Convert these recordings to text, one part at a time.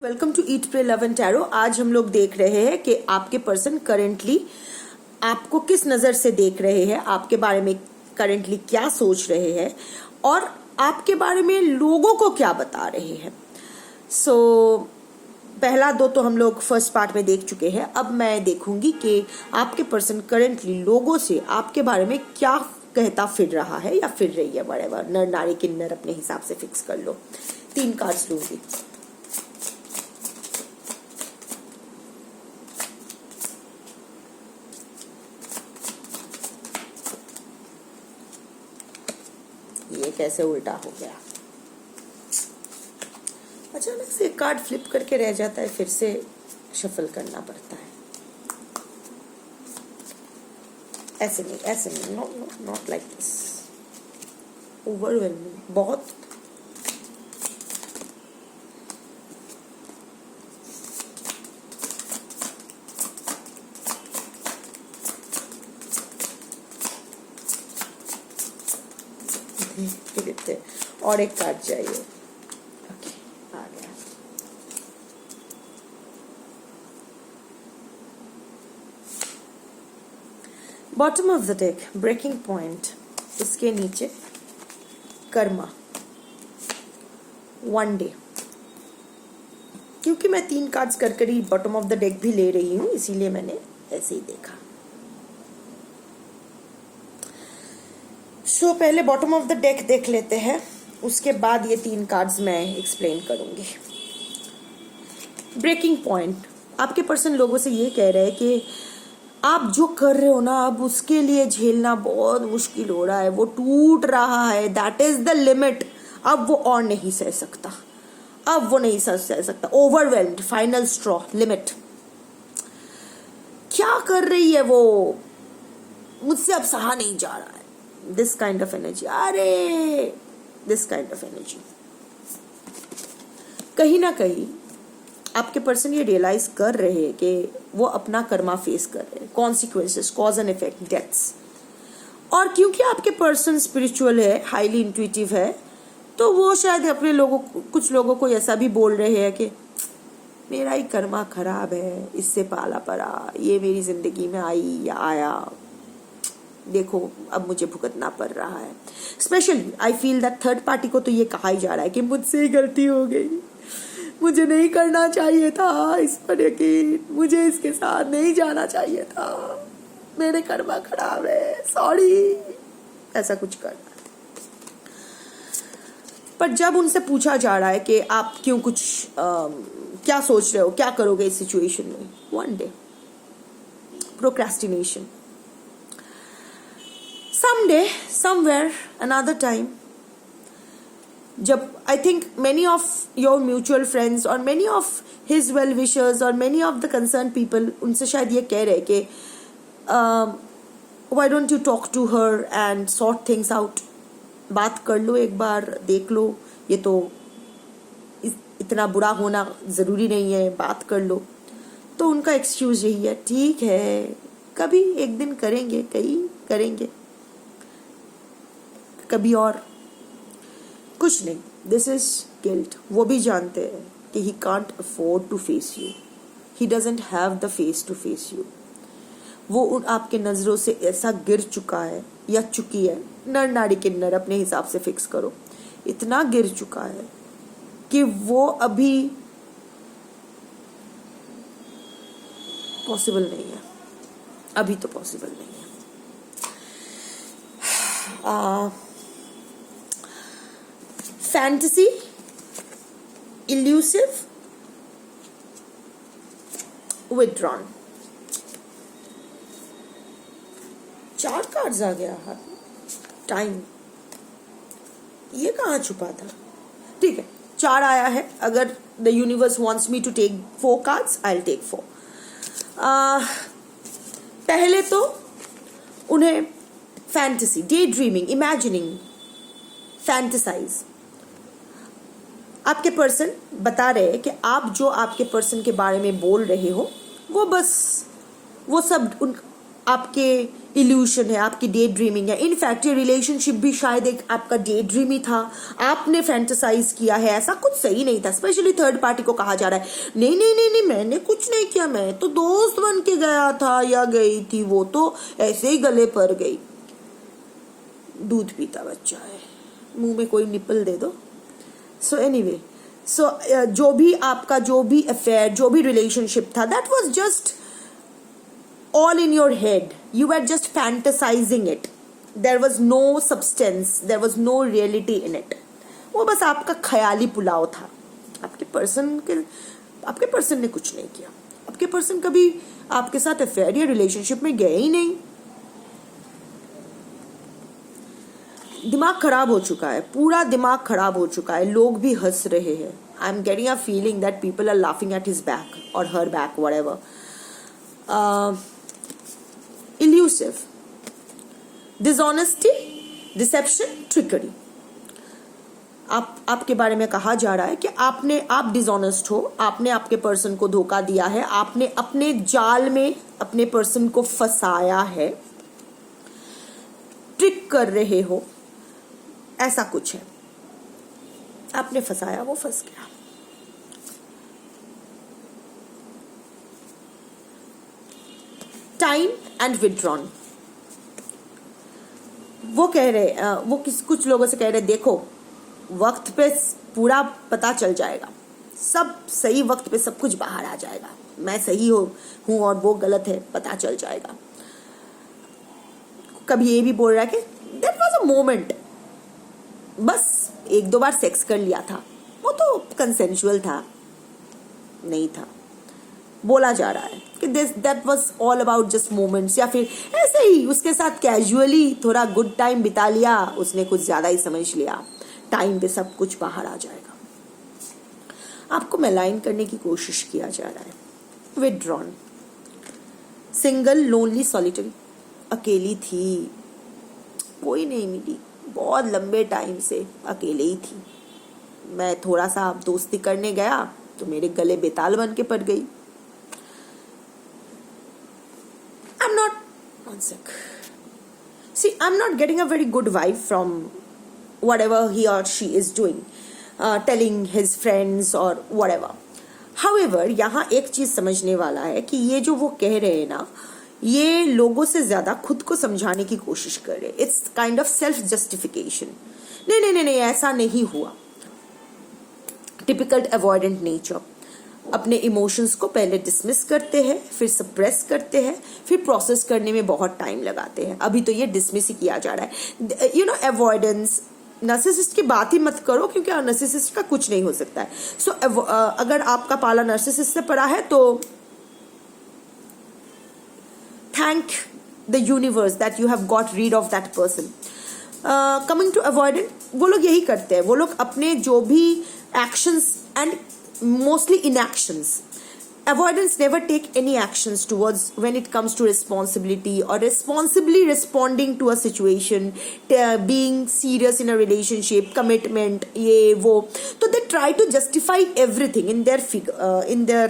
Welcome to eat pray love and tarot. आज हम लोग देख रहे हैं कि आपके पर्सन करेंटली आपको किस नज़र से देख रहे हैं, आपके बारे में करेंटली क्या सोच रहे हैं और आपके बारे में लोगों को क्या बता रहे हैं। पहला दो तो हम लोग फर्स्ट पार्ट में देख चुके हैं। अब मैं देखूंगी कि आपके पर्सन करेंटली लोगों से आपके बारे में क्या कहता फिर रहा है या फिर रही है। बड़े नर नारी किन्नर अपने हिसाब से फिक्स कर लो। 3 कार्ड्स लूंगी। ये कैसे उल्टा हो गया? अचानक से एक कार्ड फ्लिप करके रह जाता है, फिर से शफल करना पड़ता है। ऐसे नहीं, नॉट लाइक दिस। ओवरवेलमिंग बहुत। देते और एक कार्ड चाहिए। ओके, आ गया। Bottom of the deck, breaking point. इसके नीचे कर्मा, 1 डे। क्योंकि मैं 3 कार्ड्स कर ही बॉटम ऑफ द डेक भी ले रही हूं, इसीलिए मैंने ऐसे ही देखा। पहले बॉटम ऑफ द डेक देख लेते हैं, उसके बाद ये 3 कार्ड्स मैं एक्सप्लेन करूंगी। ब्रेकिंग पॉइंट, आपके पर्सन लोगों से ये कह रहे हैं कि आप जो कर रहे हो ना, अब उसके लिए झेलना बहुत मुश्किल हो रहा है, वो टूट रहा है। That is the limit. अब वो और नहीं सह सकता, अब वो नहीं सह सकता। Overwhelmed, final straw, limit. क्या कर रही है वो? मुझसे अब सहा नहीं जा रहा है। दिस काइंड ऑफ एनर्जी, अरे दिस काइंड ऑफ एनर्जी। कहीं ना कहीं आपके पर्सन ये रियलाइज कर रहे हैं कि वो अपना कर्मा फेस कर रहे हैं, consequences, cause and effect, deaths. और क्योंकि आपके पर्सन स्पिरिचुअल है, हाईली इंट्यूटिव है, तो वो शायद अपने कुछ लोगों को ऐसा भी बोल रहे हैं कि मेरा ही कर्मा खराब है, इससे पाला पड़ा, ये मेरी जिंदगी में आई या आया, देखो अब मुझे भुगतना पड़ रहा है। Specially I feel that third party को तो ये कहा ही जा रहा है कि मुझसे ही गलती हो गई, मुझे नहीं करना चाहिए था इस पर यकीन, मुझे इसके साथ नहीं जाना चाहिए था, मेरे कर्मा खराब है, सॉरी, ऐसा कुछ करना। पर जब उनसे पूछा जा रहा है कि आप क्यों क्या सोच रहे हो, क्या करोगे इस सिचुएशन में, 1 day, procrastination, someday, somewhere, another time, जब I think many of your mutual friends और many of his well wishers और many of the concern people उनसे शायद ये कह रहे कि why don't you talk to her and sort things out. बात कर लो एक बार, देख लो, ये तो इतना बुरा होना ज़रूरी नहीं है, बात कर लो। तो उनका एक्सक्यूज यही है, ठीक है कभी एक दिन करेंगे, कहीं करेंगे, कभी और, कुछ नहीं। This is guilt. वो भी जानते हैं कि he can't afford to face you, he doesn't have the face to face you. वो उन आपके नज़रों से ऐसा गिर चुका है या चुकी है, नर नारी किन्नर अपने हिसाब से फिक्स करो, इतना गिर चुका है कि वो अभी पॉसिबल नहीं है, अभी तो पॉसिबल नहीं है। Fantasy, elusive, withdrawn. 4 कार्ड्स आ गया हाथ में। टाइम, ये कहाँ छुपा था? ठीक है, 4 आया है। अगर the universe wants me to take 4 cards, I will take 4। पहले तो उन्हें fantasy, day dreaming, imagining, fantasize. आपके पर्सन बता रहे हैं कि आप जो आपके पर्सन के बारे में बोल रहे हो वो बस वो सब आपके इल्यूशन है, आपकी डे ड्रीमिंग है। इनफैक्ट ये रिलेशनशिप भी शायद एक आपका डे ड्रीम ही था, आपने फैंटेसाइज किया है, ऐसा कुछ सही नहीं था। स्पेशली थर्ड पार्टी को कहा जा रहा है नहीं नहीं नहीं नहीं मैंने कुछ नहीं किया, मैं तो दोस्त बन के गया था या गई थी, वो तो ऐसे ही गले पर गई। दूध पीता बच्चा है, मुंह में कोई निपल दे दो। सो एनीवे, जो भी आपका जो भी अफेयर, जो भी रिलेशनशिप था, that was just all in your head. You were just fantasizing it. There was no substance, there was no reality in it. वो बस आपका ख्याली पुलाव था। आपके पर्सन ने कुछ नहीं किया। आपके पर्सन कभी आपके साथ अफेयर या रिलेशनशिप में गए ही नहीं। दिमाग खराब हो चुका है, पूरा दिमाग खराब हो चुका है। लोग भी हंस रहे हैं। I am getting a feeling that people are laughing at his back और her back, whatever. elusive, dishonesty, deception, trickery. आपके बारे में कहा जा रहा है कि आप डिसऑनेस्ट हो, आपने आपके पर्सन को धोखा दिया है, आपने अपने जाल में अपने पर्सन को फंसाया है, ट्रिक कर रहे हो, ऐसा कुछ है। आपने फंसाया, वो फंस गया। Time and withdrawn. वो कह रहे, कुछ लोगों से कह रहे, देखो वक्त पे पूरा पता चल जाएगा, सब सही वक्त पे सब कुछ बाहर आ जाएगा, मैं सही हूं और वो गलत है, पता चल जाएगा। कभी ये भी बोल रहा है कि दैट वाज अ मोमेंट, बस एक दो बार सेक्स कर लिया था, वो तो कंसेंशुअल था, नहीं था। बोला जा रहा है कि that was all about just moments, या फिर ऐसे ही उसके साथ कैजुअली थोड़ा गुड टाइम बिता लिया, उसने कुछ ज्यादा ही समझ लिया, टाइम पे सब कुछ बाहर आ जाएगा। आपको मेलाइन करने की कोशिश किया जा रहा है। विड्रॉन, सिंगल, लोनली, सॉलिटरी, अकेली थी, कोई नहीं मिली, बहुत लंबे टाइम से अकेले ही थी। मैं थोड़ा सा दोस्ती करने गया तो मेरे गले बेताल बन के पड़ गई। I'm not getting a very good vibe from whatever he or she is doing, telling his friends or whatever. However, यहाँ एक चीज समझने वाला है कि ये जो वो कह रहे हैं ना, ये लोगों से ज्यादा खुद को समझाने की कोशिश कर रहे हैं। It's kind of self justification. नहीं नहीं नहीं नहीं, ऐसा नहीं हुआ। टिपिकल अवॉइडेंट नेचर, अपने इमोशंस को पहले डिसमिस करते हैं, फिर सप्रेस करते हैं, फिर प्रोसेस करने में बहुत टाइम लगाते हैं। अभी तो ये डिसमिस ही किया जा रहा है। यू नो, अवॉइडेंस, नार्सिसिस्ट की बात ही मत करो, क्योंकि नार्सिसिस्ट का कुछ नहीं हो सकता है। सो अगर आपका पाला नार्सिसिस्ट से पड़ा है तो thank the universe that you have got rid of that person. Coming to avoidant, वो लोग यही करते हैं। वो लोग अपने जो भी actions and mostly inactions, avoidance never take any actions towards when it comes to responsibility or responsibly responding to a situation, being serious in a relationship, commitment, ye wo. So they try to justify everything in their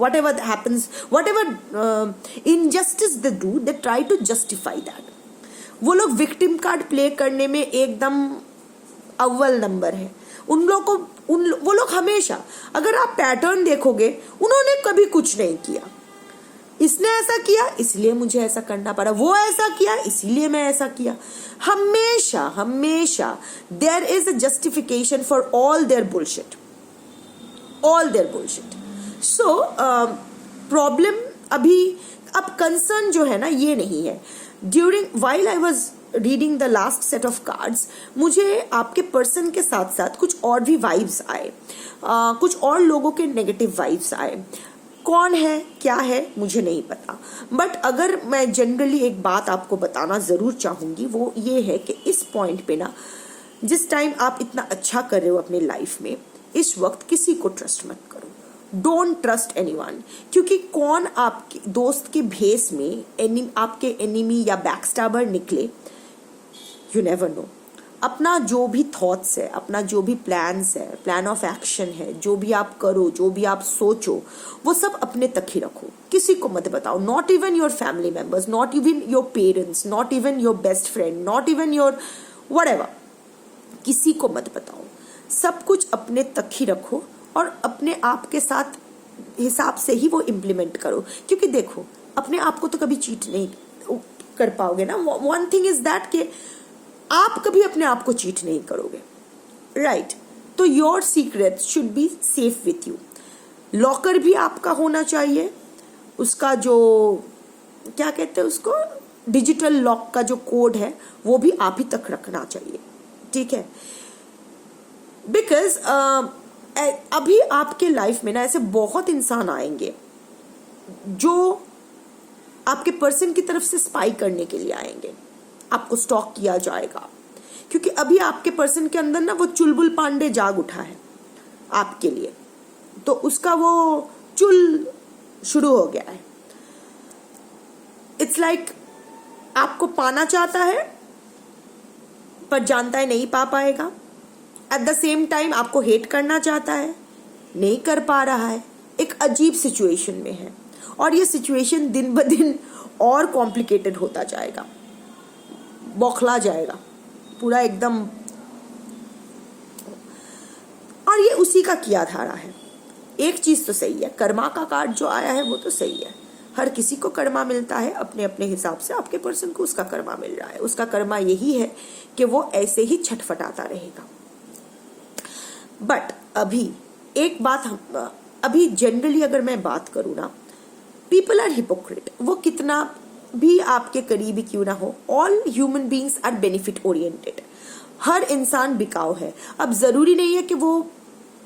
whatever happens, whatever injustice they do, they try to justify that. वो लोग victim card play करने में एकदम अव्वल number है। वो लोग हमेशा, अगर आप पैटर्न देखोगे, उन्होंने कभी कुछ नहीं किया। इसने ऐसा किया इसलिए मुझे ऐसा करना पड़ा, वो ऐसा किया इसीलिए मैं ऐसा किया। हमेशा हमेशा there is a justification for all their bullshit, all their bullshit. So problem अभी, अब कंसर्न जो है ना, ये नहीं है। while I was reading the last set of cards, मुझे आपके पर्सन के साथ साथ कुछ और भी वाइब्स आए, कुछ और लोगों के नेगेटिव वाइब्स आए। कौन है क्या है मुझे नहीं पता, बट अगर मैं जनरली एक बात आपको बताना जरूर चाहूंगी, वो ये है कि इस पॉइंट पे ना, जिस टाइम आप इतना अच्छा कर रहे हो अपने लाइफ में, इस वक्त किसी को ट्रस्ट मत करो। डोंट ट्रस्ट एनीवन, क्योंकि कौन आपके दोस्त के भेस में आपके एनिमी या बैकस्टैबर निकले, यू नेवर नो। अपना जो भी थॉट्स है, अपना जो भी प्लान्स है, प्लान ऑफ एक्शन है, जो भी आप करो, जो भी आप सोचो, वो सब अपने तक ही रखो, किसी को मत बताओ. Not even your family members, not even your parents, not even your best friend, not even your whatever, किसी को मत बताओ. सब कुछ अपने तक ही रखो और अपने आप के साथ हिसाब से ही वो इम्प्लीमेंट करो. क्योंकि देखो, अपने आप को तो कभी चीट नहीं कर पाओगे ना. वन थिंग इज दैट कि आप कभी अपने आप को चीट नहीं करोगे, राइट? तो your secret should be safe with you. Locker भी आपका होना चाहिए, उसका जो क्या कहते हैं उसको, डिजिटल लॉक का जो कोड है वो भी आप ही तक रखना चाहिए, ठीक है? बिकॉज अभी आपके लाइफ में ना ऐसे बहुत इंसान आएंगे जो आपके पर्सन की तरफ से स्पाई करने के लिए आएंगे. आपको स्टॉक किया जाएगा क्योंकि अभी आपके पर्सन के अंदर ना वो चुलबुल पांडे जाग उठा है आपके लिए, तो उसका वो चुल शुरू हो गया है. इट्स लाइक आपको पाना चाहता है पर जानता है नहीं पा पाएगा. एट द सेम टाइम आपको हेट करना चाहता है, नहीं कर पा रहा है. एक अजीब सिचुएशन में है और ये सिचुएशन दिन ब दिन और कॉम्प्लिकेटेड होता जाएगा, बौखला जाएगा पूरा एकदम. और ये उसी का किया धारा है. एक चीज तो सही है, कर्मा का कार्ड जो आया है वो तो सही है. हर किसी को कर्मा मिलता है अपने अपने हिसाब से. आपके पर्सन को उसका कर्मा मिल रहा है. उसका कर्मा यही है कि वो ऐसे ही छटफटाता रहेगा. बट अभी एक बात, हम अभी जनरली अगर मैं बात करूं ना, पीपल आर हिपोक्रेट. वो कितना भी आपके करीबी क्यों ना हो, all human beings are benefit oriented. हर इंसान बिकाऊ है. अब जरूरी नहीं है कि वो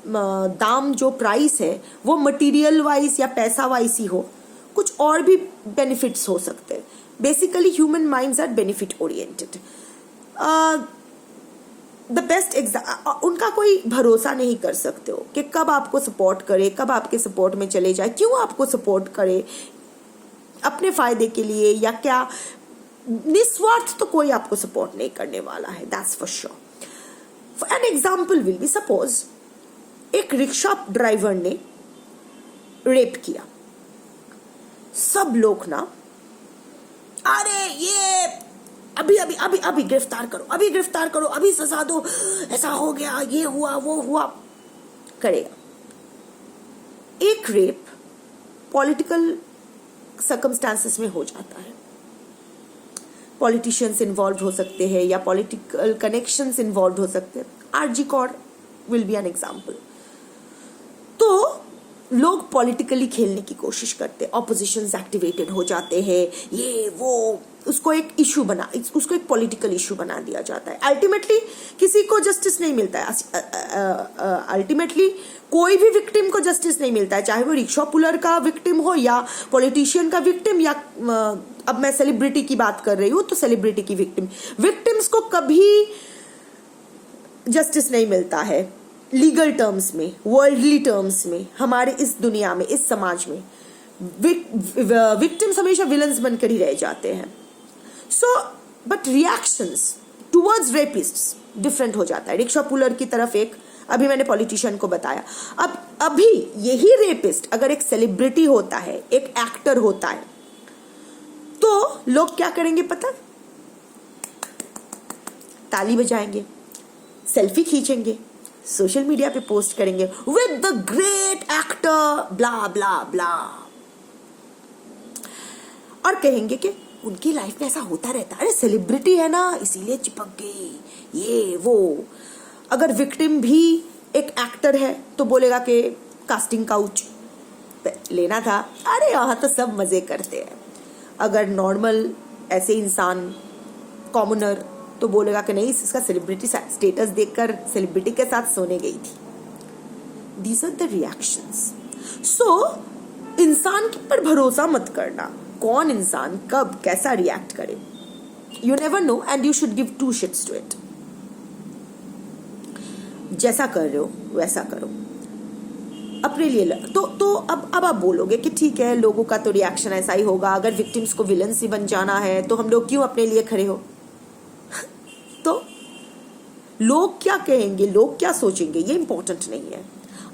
दाम जो प्राइस है वो मटेरियल वाइज या पैसा वाइज ही हो, कुछ और भी बेनिफिट्स हो सकते हैं. Basically human minds are benefit oriented. The best उनका कोई भरोसा नहीं कर सकते हो कि कब आपको सपोर्ट करे, कब आपके सपोर्ट में चले जाए, क्यों आपको सपोर्ट करे, अपने फायदे के लिए या क्या. निस्वार्थ तो कोई आपको सपोर्ट नहीं करने वाला है, that's for sure. An example will be, suppose एक रिक्शा ड्राइवर ने रेप किया. सब लोग ना, अरे ये अभी अभी अभी अभी गिरफ्तार करो, अभी गिरफ्तार करो, अभी सजा दो, ऐसा हो गया, ये हुआ, वो हुआ, करेगा. एक रेप पॉलिटिकल सर्कमस्टांसेस में हो जाता है. पॉलिटिशियंस इन्वॉल्व हो सकते हैं या पॉलिटिकल कनेक्शंस इन्वॉल्व हो सकते हैं. RG Kaur will be an example. तो लोग पॉलिटिकली खेलने की कोशिश करते हैं, ऑपोजिशंस एक्टिवेटेड हो जाते हैं, ये वो, उसको एक इशू बना, उसको एक पॉलिटिकल इशू बना दिया जाता है. अल्टीमेटली किसी को जस्टिस नहीं मिलता है. अल्टीमेटली कोई भी विक्टिम को जस्टिस नहीं मिलता है, चाहे वो रिक्शा पुलर का विक्टिम हो या पॉलिटिशियन का विक्टिम या अब मैं सेलिब्रिटी की बात कर रही हूँ तो सेलिब्रिटी की विक्टिम्स को कभी जस्टिस नहीं मिलता है लीगल टर्म्स में, वर्ल्डली टर्म्स में. हमारे इस दुनिया में, इस समाज में विक्टिम्स हमेशा विलन्स बनकर ही रह जाते हैं. So but reactions towards rapists different हो जाता है. रिक्शा पुलर की तरफ एक, अभी मैंने पॉलिटिशियन को बताया. अब अभी यही रेपिस्ट अगर एक सेलिब्रिटी होता है, एक एक्टर होता है, तो लोग क्या करेंगे पता, ताली बजाएंगे, सेल्फी खींचेंगे, सोशल मीडिया पे पोस्ट करेंगे विद द ग्रेट एक्टर ब्ला ब्ला ब्ला, और कहेंगे कि उनकी लाइफ में ऐसा होता रहता है, अरे सेलिब्रिटी है ना इसीलिए चिपक गई, ये वो. अगर विक्टिम भी एक एक्टर है तो बोलेगा कि कास्टिंग काउच लेना था, अरे यहाँ तो सब मजे करते हैं. अगर नॉर्मल ऐसे इंसान कॉमनर तो बोलेगा कि नहीं, इसका सेलिब्रिटी स्टेटस देखकर सेलिब्रिटी के साथ सोने गई थी. These are the reactions. So इंसान पर भरोसा मत करना, कौन इंसान कब कैसा रिएक्ट करे, you never know and you should give two shits to it. जैसा कर रहे हो वैसा करो अपने लिए. तो अब आप बोलोगे कि ठीक है, लोगों का तो रिएक्शन ऐसा ही होगा, अगर विक्टिम्स को विलन्स ही बन जाना है तो हम लोग क्यों अपने लिए खड़े हो. तो लोग क्या कहेंगे, लोग क्या सोचेंगे, ये इंपॉर्टेंट नहीं है।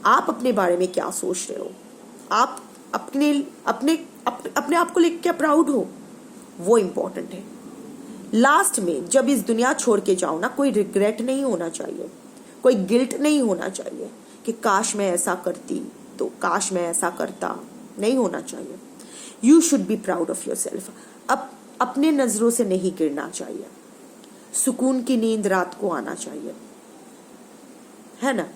आप अपने बारे में क्या सोच रहे हो, आप अपने अपने अपने आप को लेकर क्या प्राउड हो, वो इंपॉर्टेंट है। लास्ट में जब इस दुनिया छोड़ के जाओ ना, कोई रिग्रेट नहीं होना चाहिए, कोई गिल्ट नहीं होना चाहिए कि काश मैं ऐसा करती, तो काश मैं ऐसा करता, नहीं होना चाहिए। You should be proud of your self. अब अपने नजरों से नहीं गिरना चाहिए, सुकून की नींद रात को आना चाहिए, है ना।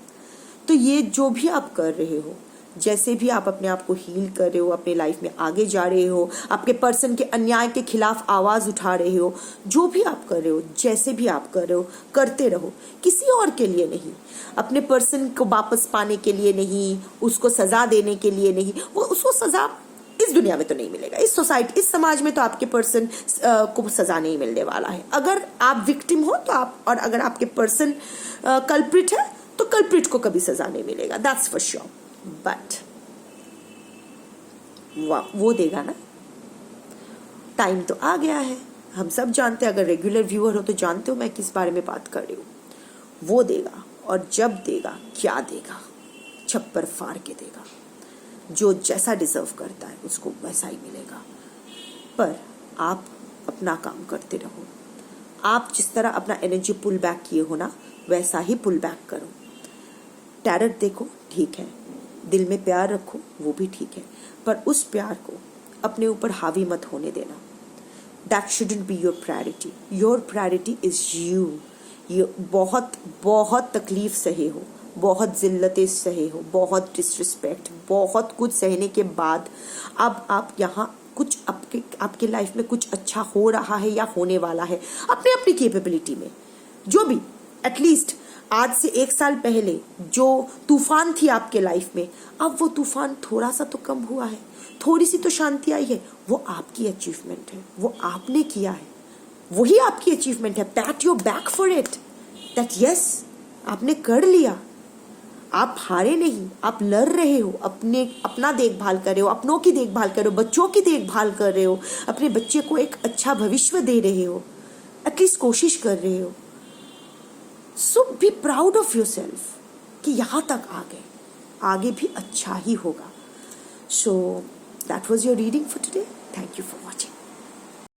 तो ये जो भी आप कर रहे हो, जैसे भी आप अपने आप को हील कर रहे हो, अपने लाइफ में आगे जा रहे हो, आपके पर्सन के अन्याय के खिलाफ आवाज उठा रहे हो, जो भी आप कर रहे हो, जैसे भी आप कर रहे हो, करते रहो, किसी और के लिए नहीं, अपने पर्सन को वापस पाने के लिए नहीं, उसको सजा देने के लिए नहीं। वो उसको सजा इस दुनिया में तो नहीं मिलेगा, इस सोसाइटी, इस समाज में तो आपके पर्सन को सजा नहीं मिलने वाला है। अगर आप विक्टिम हो तो आप, और अगर आपके पर्सन कल्प्रिट है तो कल्प्रिट को कभी सजा नहीं मिलेगा, दैट्स फॉर श्योर। बट वो देगा ना, टाइम तो आ गया है, हम सब जानते हैं, अगर रेगुलर व्यूअर हो तो जानते हो मैं किस बारे में बात कर रही हूँ। वो देगा, और जब देगा क्या देगा, छप्पर फाड़ के देगा। जो जैसा डिजर्व करता है उसको वैसा ही मिलेगा। पर आप अपना काम करते रहो, आप जिस तरह अपना एनर्जी पुल बैक किए हो ना, वैसा ही पुल बैक करो। टैरट देखो, ठीक है, दिल में प्यार रखो, वो भी ठीक है, पर उस प्यार को अपने ऊपर हावी मत होने देना। That shouldn't be your priority. Your priority is you. ये बहुत बहुत तकलीफ सहे हो, बहुत जिल्लतें सहे हो, बहुत डिसरिस्पेक्ट, बहुत कुछ सहने के बाद अब आप यहाँ कुछ आपके लाइफ में कुछ अच्छा हो रहा है या होने वाला है, अपने अपनी कैपेबिलिटी में, जो भी एटलीस्ट आज से 1 साल पहले जो तूफान थी आपके लाइफ में, अब वो तूफान थोड़ा सा तो कम हुआ है, थोड़ी सी तो शांति आई है। वो आपकी अचीवमेंट है, वो आपने किया है, वही आपकी अचीवमेंट है। PAT your back for it, that yes आपने कर लिया, आप हारे नहीं, आप लड़ रहे हो, अपना देखभाल कर रहे हो, अपनों की देखभाल कर रहे हो, बच्चों की देखभाल कर रहे हो, अपने बच्चे को एक अच्छा भविष्य दे रहे हो, एटलीस्ट कोशिश कर रहे हो। So be proud of yourself कि यहाँ तक आ गए, आगे भी अच्छा ही होगा। So that was your reading for today. Thank you for watching.